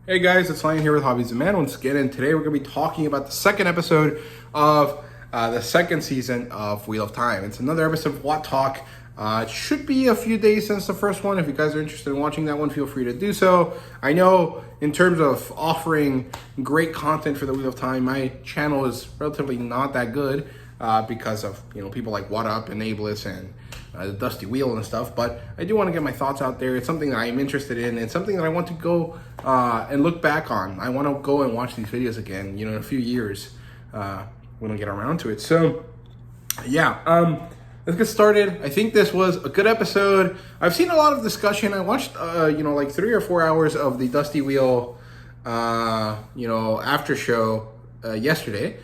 Hey guys, it's Lion here with HobbiesofaMan once again, and today we're going to be talking about the second episode of the second season of Wheel of Time. It's another episode of What Talk. It should be a few days since the first one. If you guys are interested in watching that one, feel free to do so. I know in terms of offering great content for the Wheel of Time, my channel is relatively not that good because of people like What Up and Ableist and the Dusty Wheel and stuff, but I do want to get my thoughts out there. It's something that I'm interested in. It's something that I want to go and look back on. I want to go and watch these videos again, in a few years when I get around to it. So, yeah, let's get started. I think this was a good episode. I've seen a lot of discussion. I watched, like 3 or 4 hours of the Dusty Wheel, after show yesterday.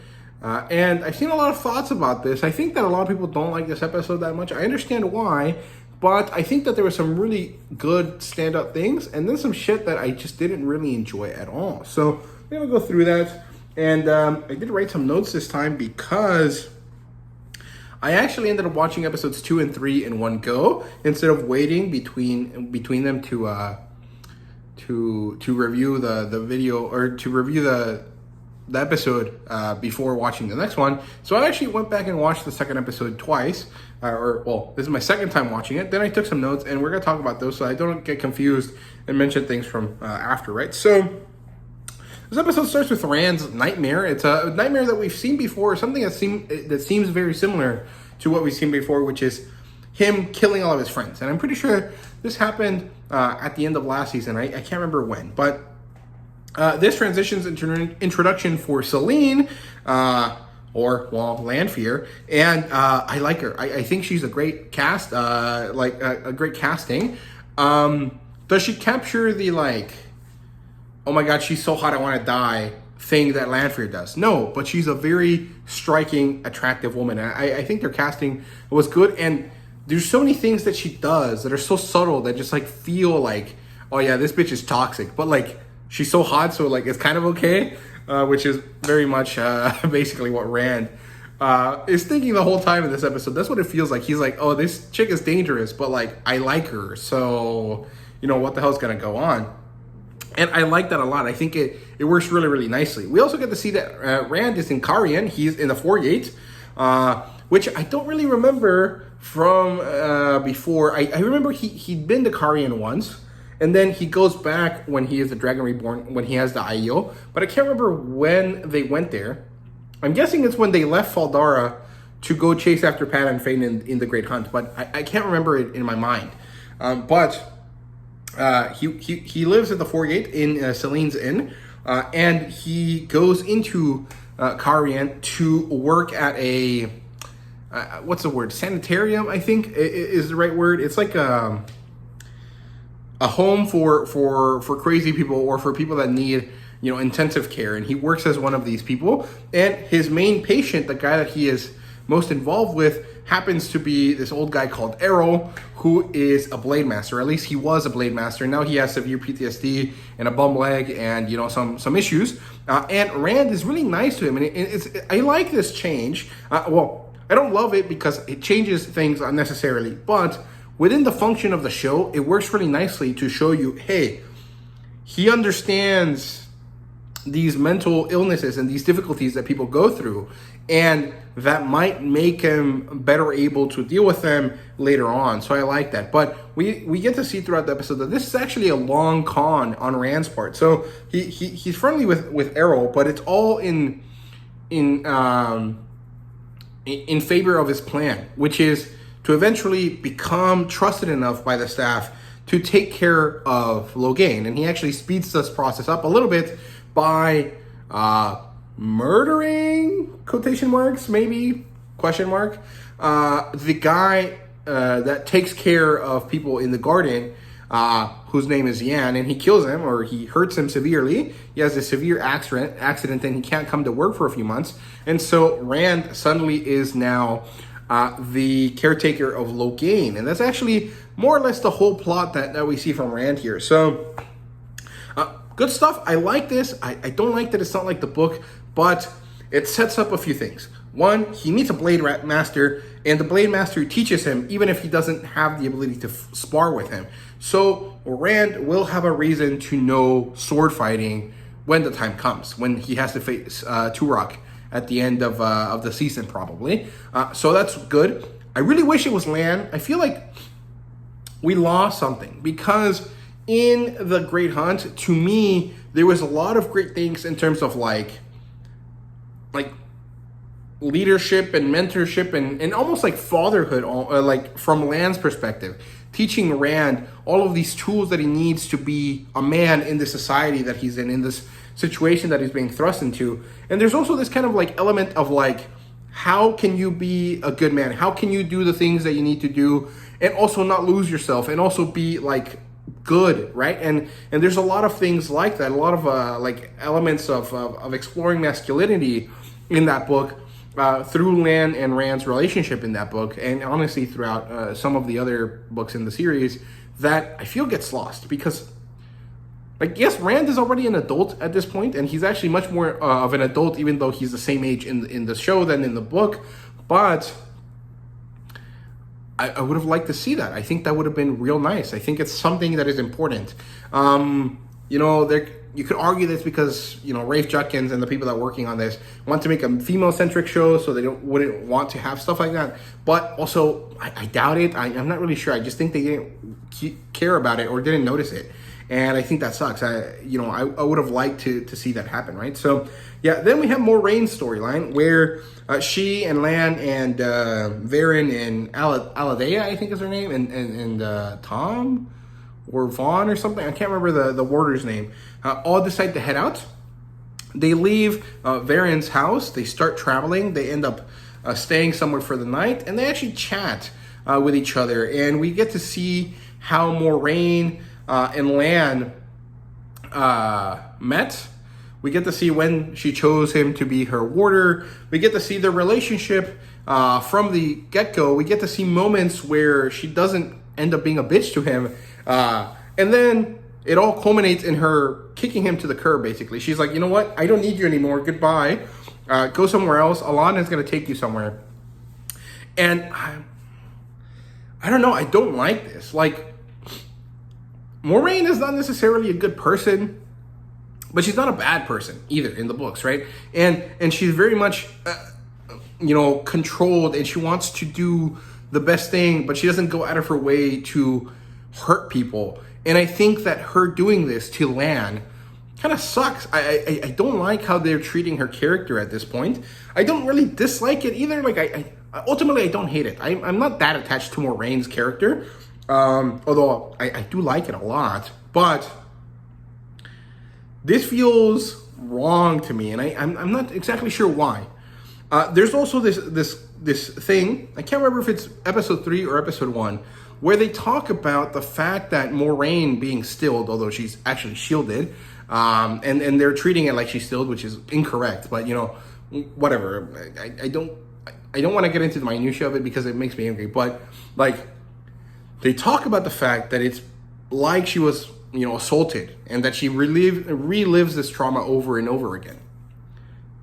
And I've seen a lot of thoughts about this. I think that a lot of people don't like this episode that much. I understand why, but I think that there were some really good standout things, and then some shit that I just didn't really enjoy at all. So I'm gonna go through that, and I did write some notes this time because I actually ended up watching episodes 2 and 3 in one go instead of waiting between them to review the video, or to review the episode before watching the next one. So I actually went back and watched the second episode twice, this is my second time watching it. Then I took some notes, and we're gonna talk about those so I don't get confused and mention things from after, right? So this episode starts with Rand's nightmare. It's a nightmare that we've seen before, something that seems very similar to what we've seen before, which is him killing all of his friends. And I'm pretty sure this happened at the end of last season. I can't remember when, but this transitions into introduction for Celine, Lanfear, and I like her. I think she's a great cast, a great casting. Does she capture the oh my god, she's so hot, I want to die thing that Lanfear does? No, but she's a very striking, attractive woman. I think their casting was good, and there's so many things that she does that are so subtle that just feel like, oh yeah, this bitch is toxic, but she's so hot, so it's kind of okay, which is very much basically what Rand is thinking the whole time in this episode. That's what it feels like. He's like, oh, this chick is dangerous, but I like her, so what the hell's gonna go on? And I like that a lot. I think it works really, really nicely. We also get to see that Rand is in Karian. He's in the 48, which I don't really remember from before. I remember he'd been to Karian once, and then he goes back when he is the Dragon Reborn, when he has the Aiel. But I can't remember when they went there. I'm guessing it's when they left Faldara to go chase after Pat and Fane in the Great Hunt. But I can't remember it in my mind. He lives at the 48 in Celine's Inn. And he goes into Karian to work at a... what's the word? Sanitarium, I think is the right word. It's like a home for crazy people, or for people that need intensive care, and he works as one of these people. And his main patient, the guy that he is most involved with, happens to be this old guy called Errol, who is a blade master. At least he was a blade master. Now he has severe PTSD and a bum leg, and some issues. And Rand is really nice to him, and I like this change. I don't love it because it changes things unnecessarily, but within the function of the show, it works really nicely to show you, hey, he understands these mental illnesses and these difficulties that people go through, and that might make him better able to deal with them later on. So I like that. But we get to see throughout the episode that this is actually a long con on Rand's part. So he's friendly with Errol, but it's all in favor of his plan, which is to eventually become trusted enough by the staff to take care of Logain. And he actually speeds this process up a little bit by murdering, quotation marks, maybe, question mark, the guy that takes care of people in the garden, whose name is Yan, and he kills him, or he hurts him severely. He has a severe accident and he can't come to work for a few months. And so Rand suddenly is now the caretaker of Logain. And that's actually more or less the whole plot that we see from Rand here. So good stuff. I like this. I don't like that it's not like the book, but it sets up a few things. One, he meets a blade master, and the blade master teaches him, even if he doesn't have the ability to spar with him. So Rand will have a reason to know sword fighting when the time comes, when he has to face Turok at the end of the season, probably. So that's good. I really wish it was Lan. I feel like we lost something, because in the Great Hunt, to me, there was a lot of great things in terms of like leadership and mentorship and almost like fatherhood, like from Lan's perspective, teaching Rand all of these tools that he needs to be a man in the society that he's in this situation that he's being thrust into. And there's also this kind of like element of like, how can you be a good man? How can you do the things that you need to do and also not lose yourself and also be like good, right? And there's a lot of things like that, a lot of like elements of exploring masculinity in that book, through Lan and Rand's relationship in that book, and honestly throughout some of the other books in the series, that I feel gets lost. Because, like, yes, Rand is already an adult at this point, and he's actually much more of an adult, even though he's the same age in the show than in the book. But I would have liked to see that. I think that would have been real nice. I think it's something that is important. You could argue this because, Rafe Judkins and the people that are working on this want to make a female-centric show, so they wouldn't want to have stuff like that. But also, I doubt it. I'm not really sure. I just think they didn't care about it or didn't notice it. And I think that sucks. I would have liked to see that happen, right? So, yeah, then we have Moiraine's storyline, where she and Lan and Varen and Aladea, I think is her name, and Tom or Vaughn or something, I can't remember the warder's name, all decide to head out. They leave Varen's house, they start traveling, they end up staying somewhere for the night, and they actually chat with each other, and we get to see how Moiraine and Lan met. We get to see when she chose him to be her warder. We get to see their relationship from the get-go. We get to see moments where she doesn't end up being a bitch to him. And then it all culminates in her kicking him to the curb, basically. She's like, you know what? I don't need you anymore. Goodbye. Go somewhere else. Alana is going to take you somewhere. And I don't know. I don't like this. Like, Moiraine is not necessarily a good person, but she's not a bad person either in the books, right? And she's very much, controlled, and she wants to do the best thing, but she doesn't go out of her way to hurt people. And I think that her doing this to Lan kind of sucks. I don't like how they're treating her character at this point. I don't really dislike it either. Like, ultimately, I don't hate it. I'm not that attached to Moraine's character, although I do like it a lot. But this feels wrong to me, and I'm not exactly sure why. There's also this thing, I can't remember if it's episode 3 or episode 1, where they talk about the fact that Moiraine being stilled, although she's actually shielded, and they're treating it like she's stilled, which is incorrect. But whatever. I don't want to get into the minutia of it because it makes me angry. But like, they talk about the fact that it's like she was assaulted, and that she relives this trauma over and over again.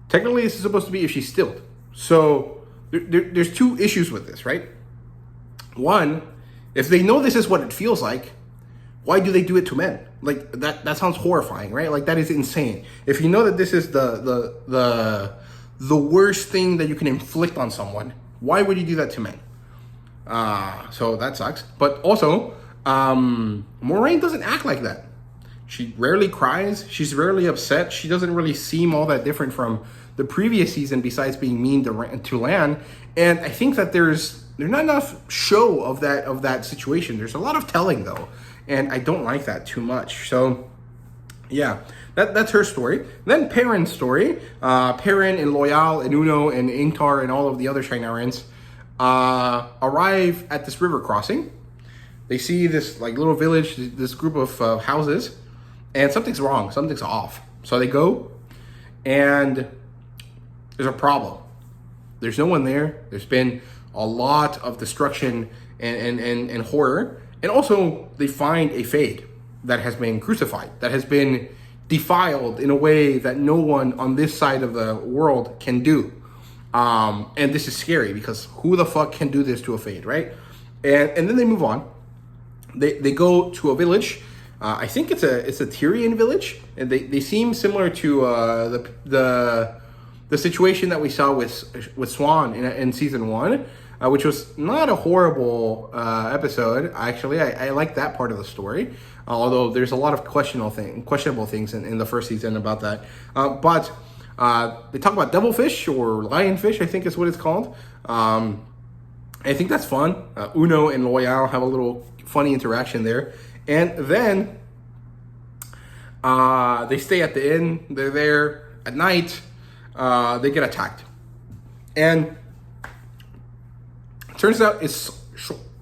Technically, this is supposed to be if she's stilled. So there's two issues with this, right? One, if they know this is what it feels like, why do they do it to men? Like, that sounds horrifying, right? Like, that is insane. If you know that this is the worst thing that you can inflict on someone, why would you do that to men? So that sucks. But also, Moiraine doesn't act like that. She rarely cries. She's rarely upset. She doesn't really seem all that different from the previous season, besides being mean to Lan. And I think that there's not enough show of that situation. There's a lot of telling, though, and I don't like that too much. So yeah, that's her story. Then Perrin's story. Perrin and Loyal and Uno and Ingtar and all of the other Shienarans arrive at this river crossing. They see this like little village, this group of houses, and something's wrong. Something's off. So they go, and there's a problem. There's no one there. There's been a lot of destruction and horror. And also, they find a Fade that has been crucified, that has been defiled in a way that no one on this side of the world can do. And this is scary because who the fuck can do this to a Fade, right? And then they move on. They go to a village. I think it's a Tyrian village, and they seem similar to the situation that we saw with Swan in season 1, which was not a horrible episode. Actually, I like that part of the story, although there's a lot of questionable things in the first season about that. But they talk about devilfish or lionfish, I think is what it's called. I think that's fun. Uno and Loyal have a little funny interaction there. And then they stay at the inn. They're there at night. They get attacked. And it turns out it's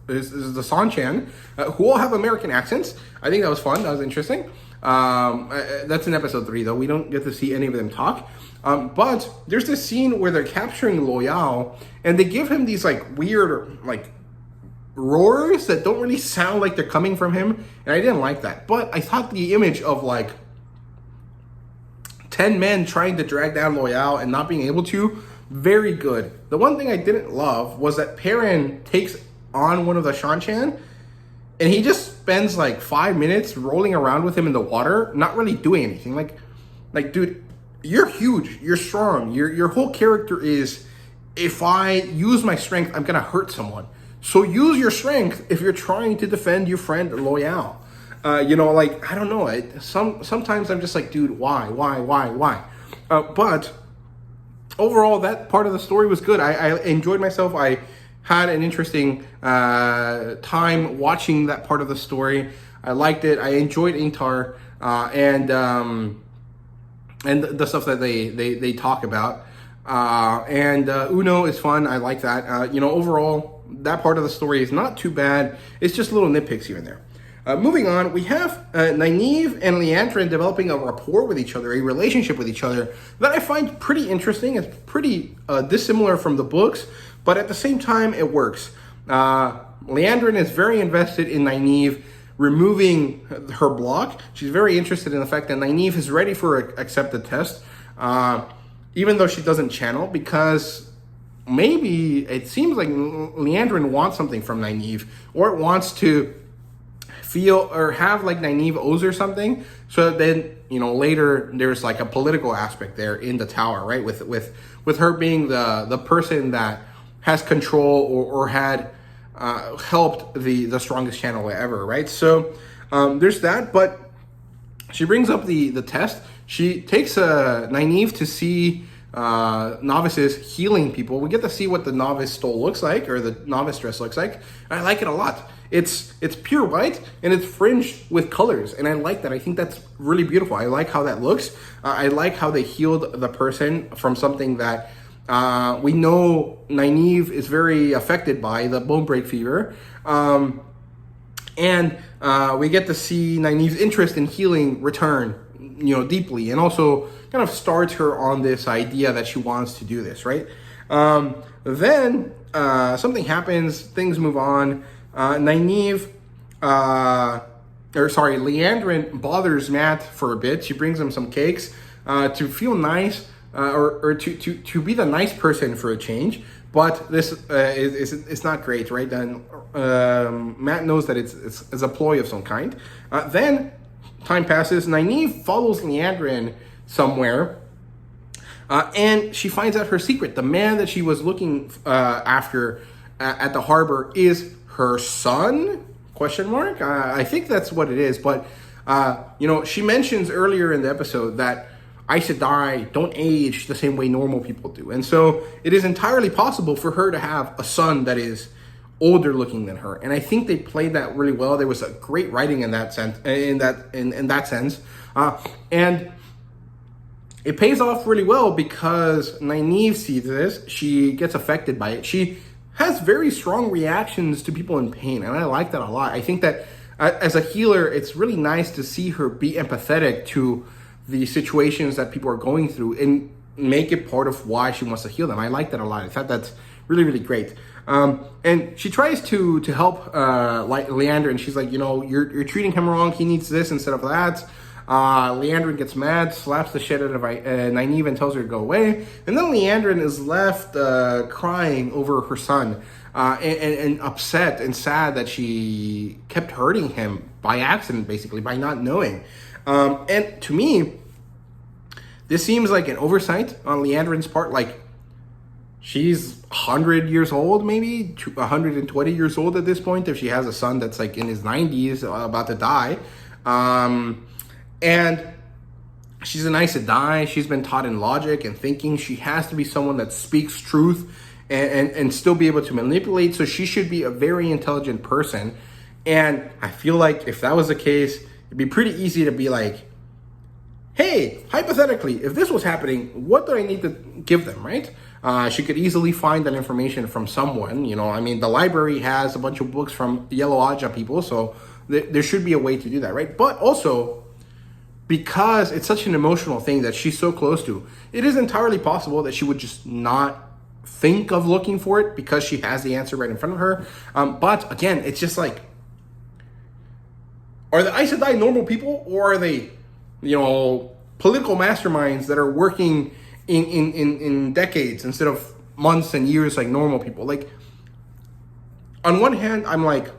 the Sanchan, who all have American accents. I think that was fun. That was interesting. That's in episode 3, though. We don't get to see any of them talk. But there's this scene where they're capturing Loyal, and they give him these like weird like roars that don't really sound like they're coming from him, and I didn't like that. But I thought the image of like 10 men trying to drag down Loyal and not being able to, very good. The one thing I didn't love was that Perrin takes on one of the Shanchan, and he just spends like 5 minutes rolling around with him in the water, not really doing anything. Like dude, you're huge, you're strong, your whole character is, if I use my strength, I'm gonna hurt someone. So use your strength if you're trying to defend your friend Loyal. Like, I don't know. Sometimes I'm just like, dude, why? But overall, that part of the story was good. I enjoyed myself. I had an interesting time watching that part of the story. I liked it. I enjoyed Ingtar and the stuff that they talk about. And Uno is fun. I like that. Overall, that part of the story is not too bad. It's just little nitpicks here and there. Moving on, we have Nynaeve and Leandrin developing a rapport with each other, a relationship with each other that I find pretty interesting. It's pretty dissimilar from the books, but at the same time, it works. Leandrin is very invested in Nynaeve removing her block. She's very interested in the fact that Nynaeve is ready for an accepted test, even though she doesn't channel, because maybe it seems like Leandrin wants something from Nynaeve, or it wants to feel or have like Nynaeve owes her something, so that then later there's like a political aspect there in the tower, right? With her being the person that has control or had helped the strongest channel ever, right? So there's that, but she brings up the test. She takes Nynaeve to see novices healing people. We get to see what the novice stole looks like, or the novice dress looks like. I like it a lot. It's pure white and it's fringed with colors, and I like that. I think that's really beautiful. I like how that looks. I like how they healed the person from something that we know Nynaeve is very affected by, the bone break fever. And we get to see Nynaeve's interest in healing return, deeply, and also kind of starts her on this idea that she wants to do this, right? Then something happens, things move on. Leandrin bothers Matt for a bit. She brings him some cakes to feel nice, or to be the nice person for a change. But this is not great, right? Then Matt knows that it's a ploy of some kind. Then time passes. Nynaeve follows Leandrin somewhere, and she finds out her secret. The man that she was looking after at the harbor is her son? ? I think that's what it is. But she mentions earlier in the episode that Aes Sedai don't age the same way normal people do, and so it is entirely possible for her to have a son that is older looking than her. And I think they played that really well. There was a great writing in that sense. In that sense, and it pays off really well because Nynaeve sees this. She gets affected by it. She has very strong reactions to people in pain, and I like that a lot. I think that as a healer, it's really nice to see her be empathetic to the situations that people are going through and make it part of why she wants to heal them. I like that a lot. I thought that's really, really great. And she tries to help Leander, and she's like, you're treating him wrong. He needs this instead of that. Leandrin gets mad, slaps the shit out of Nynaeve and tells her to go away. And then Leandrin is left crying over her son and upset and sad that she kept hurting him by accident, basically, by not knowing. And to me, this seems like an oversight on Leandrin's part. Like, she's 100 years old, maybe 120 years old at this point, if she has a son that's like in his 90s, about to die. And she's a nice to die. She's been taught in logic and thinking. She has to be someone that speaks truth and still be able to manipulate. So she should be a very intelligent person. And I feel like if that was the case, it'd be pretty easy to be like, hey, hypothetically, if this was happening, what do I need to give them, right? She could easily find that information from someone. You know, I mean, the library has a bunch of books from Yellow Aja people, so there should be a way to do that, right? But also, because it's such an emotional thing that she's so close to, it is entirely possible that she would just not think of looking for it because she has the answer right in front of her. But again, it's just like, are the Aes Sedai normal people, or are they, you know, political masterminds that are working in decades instead of months and years like normal people? Like, on one hand, I'm like,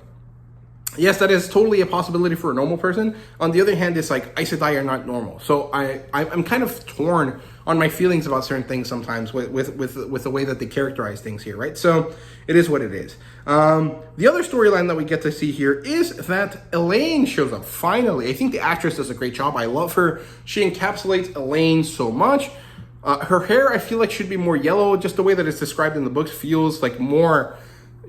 yes, that is totally a possibility for a normal person. On the other hand, it's like Aes Sedai are not normal. So I'm kind of torn on my feelings about certain things sometimes with the way that they characterize things here, right? So it is what it is. The other storyline that we get to see here is that Elaine shows up finally. I think the actress does a great job. I love her. She encapsulates Elaine so much. Her hair, I feel like, should be more yellow. Just the way that it's described in the books feels like more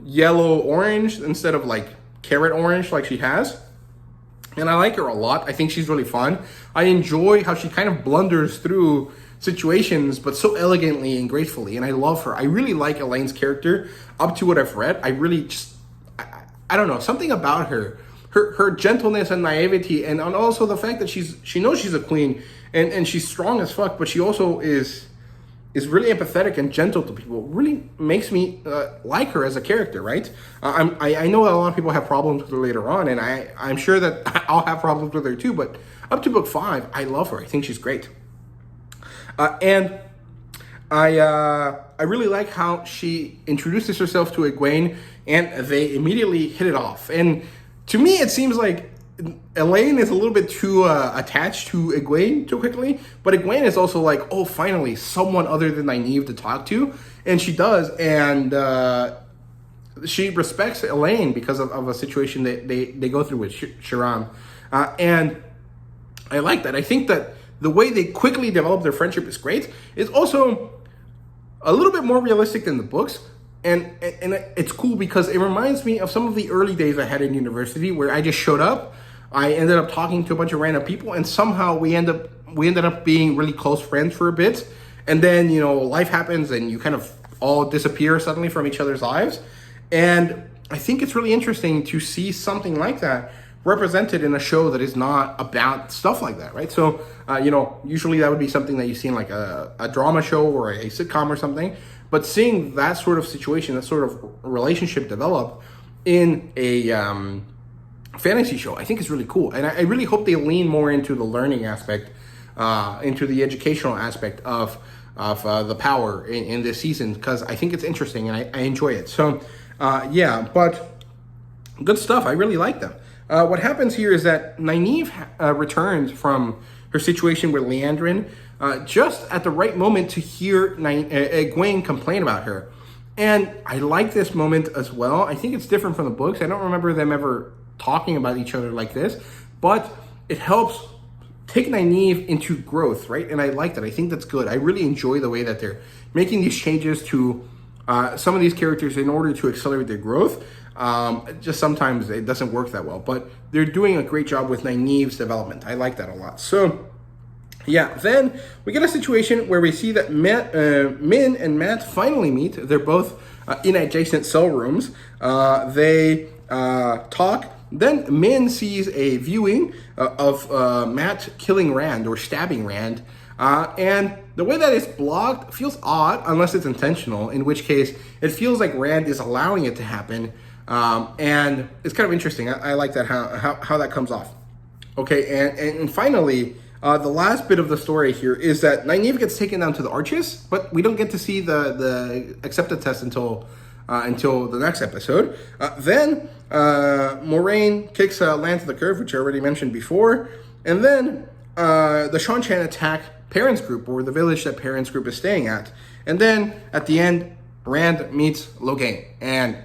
yellow-orange instead of like carrot orange like she has. And I like her a lot. I think she's really fun. I enjoy how she kind of blunders through situations, but so elegantly and gracefully. And I love her. I really like Elaine's character up to what I've read. I really just, I don't know, something about her gentleness and naivety, and also the fact that she knows she's a queen and she's strong as fuck, but she also is really empathetic and gentle to people. Really makes me like her as a character, right? I know that a lot of people have problems with her later on, and I'm sure that I'll have problems with her too, but up to book 5, I love her. I think she's great. And I really like how she introduces herself to Egwene, and they immediately hit it off. And to me, it seems like Elaine is a little bit too attached to Egwene too quickly, but Egwene is also like, oh, finally, someone other than Nynaeve to talk to, and she does, and she respects Elaine because of a situation that they go through with Shiram, and I like that. I think that the way they quickly develop their friendship is great. It's also a little bit more realistic than the books. And it's cool because it reminds me of some of the early days I had in university where I just showed up. I ended up talking to a bunch of random people, and somehow we ended up being really close friends for a bit. And then, you know, life happens and you kind of all disappear suddenly from each other's lives. And I think it's really interesting to see something like that represented in a show that is not about stuff like that, right? So, you know, usually that would be something that you see in like a drama show or a sitcom or something. But seeing that sort of situation, that sort of relationship develop in a fantasy show, I think is really cool. And I really hope they lean more into the learning aspect, into the educational aspect of the power in this season, because I think it's interesting and I enjoy it. So, yeah, but good stuff. I really like them. What happens here is that Nynaeve returns from her situation with Leandrin just at the right moment to hear Egwene complain about her. And I like this moment as well. I think it's different from the books. I don't remember them ever talking about each other like this, but it helps take Nynaeve into growth, right? And I like that. I think that's good. I really enjoy the way that they're making these changes to some of these characters in order to accelerate their growth. Just sometimes it doesn't work that well, but they're doing a great job with Nynaeve's development. I like that a lot. So, yeah, then we get a situation where we see that Min and Matt finally meet. They're both in adjacent cell rooms. They talk. Then Min sees a viewing of Matt killing Rand or stabbing Rand. And the way that it's blocked feels odd unless it's intentional, in which case it feels like Rand is allowing it to happen. And it's kind of interesting. I like that, how that comes off. Okay, and finally, the last bit of the story here is that Nynaeve gets taken down to the Arches, but we don't get to see the acceptance test until the next episode. Then Moraine kicks Lan to the curve, which I already mentioned before, and then the Seanchan attack Perrin's group, or the village that Perrin's group is staying at, and then at the end, Rand meets Logain, and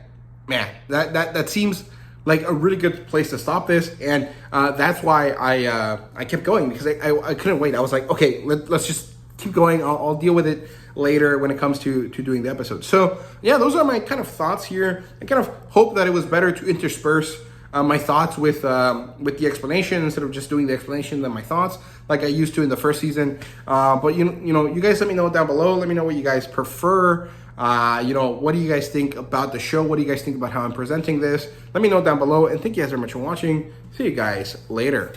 man, that seems like a really good place to stop this, and that's why I kept going, because I couldn't wait. I was like, okay, let's just keep going. I'll deal with it later when it comes to doing the episode. So yeah, those are my kind of thoughts here. I kind of hope that it was better to intersperse my thoughts with the explanation instead of just doing the explanation than my thoughts like I used to in the first season. But you know, you guys let me know down below. Let me know what you guys prefer. What do you guys think about the show? What do you guys think about how I'm presenting this? Let me know down below, and thank you guys very much for watching. See you guys later.